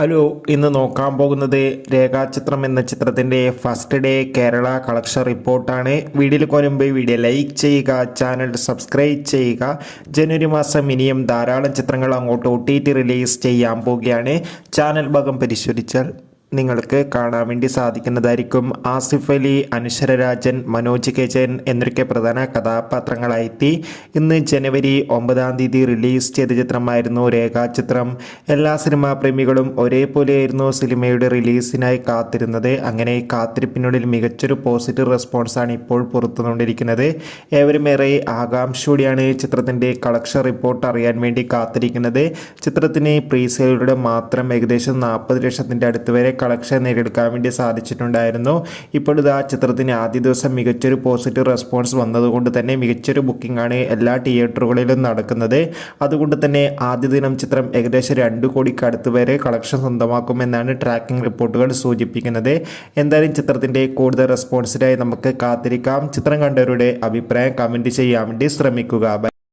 Hello, ഇന്ന് നോക്കാൻ പോകുന്നത് രേഖാചിത്രം എന്ന ചിത്രത്തിൻ്റെ ഫസ്റ്റ് ഡേ കേരള കളക്ഷൻ റിപ്പോർട്ടാണ്. വീഡിയോയിൽ കൊരുമ്പ് വീഡിയോ ലൈക്ക് ചെയ്യുക, ചാനൽ സബ്സ്ക്രൈബ് ചെയ്യുക. ജനുവരി മാസം ഇനിയും ധാരാളം ചിത്രങ്ങൾ അങ്ങോട്ട് OTT റിലീസ് ചെയ്യാൻ പോവുകയാണ്. ചാനൽ ഭാഗം പരിശോധിച്ചാൽ നിങ്ങൾക്ക് കാണാൻ വേണ്ടി സാധിക്കുന്നതായിരിക്കും. ആസിഫ് അലി, അനശ്വര രാജൻ, മനോജ് കെ ജയൻ എന്നൊക്കെ പ്രധാന കഥാപാത്രങ്ങളായെത്തി. ഇന്ന് ജനുവരി 9 റിലീസ് ചെയ്ത ചിത്രമായിരുന്നു രേഖാചിത്രം. എല്ലാ സിനിമാ പ്രേമികളും ഒരേപോലെയായിരുന്നു സിനിമയുടെ റിലീസിനായി കാത്തിരുന്നത്. അങ്ങനെ കാത്തിരിപ്പിനുള്ളിൽ മികച്ചൊരു പോസിറ്റീവ് റെസ്പോൺസാണ് ഇപ്പോൾ പുറത്തുകൊണ്ടിരിക്കുന്നത്. ഏവരും ഏറെ ആകാംക്ഷയോടെയാണ് ചിത്രത്തിൻ്റെ കളക്ഷൻ റിപ്പോർട്ട് അറിയാൻ വേണ്ടി കാത്തിരിക്കുന്നത്. ചിത്രത്തിന് പ്രീസെയിലൂടെ മാത്രം ഏകദേശം 40 ലക്ഷത്തിൻ്റെ അടുത്ത് വരെ കളക്ഷൻ നേടിയെടുക്കാൻ വേണ്ടി സാധിച്ചിട്ടുണ്ടായിരുന്നു. ഇപ്പോൾ ഇതാ ചിത്രത്തിന് ആദ്യ ദിവസം മികച്ചൊരു പോസിറ്റീവ് റെസ്പോൺസ് വന്നതുകൊണ്ട് തന്നെ മികച്ചൊരു ബുക്കിംഗ് ആണ് എല്ലാ തിയേറ്ററുകളിലും നടക്കുന്നത്. അതുകൊണ്ട് തന്നെ ആദ്യ ദിനം ചിത്രം ഏകദേശം 2 കോടിക്ക് അടുത്ത് വരെ കളക്ഷൻ സ്വന്തമാക്കുമെന്നാണ് ട്രാക്കിംഗ് റിപ്പോർട്ടുകൾ സൂചിപ്പിക്കുന്നത്. എന്തായാലും ചിത്രത്തിൻ്റെ കൂടുതൽ റെസ്പോൺസിനായി നമുക്ക് കാത്തിരിക്കാം. ചിത്രം കണ്ടവരുടെ അഭിപ്രായം കമൻറ്റ് ചെയ്യാൻ വേണ്ടി ശ്രമിക്കുക.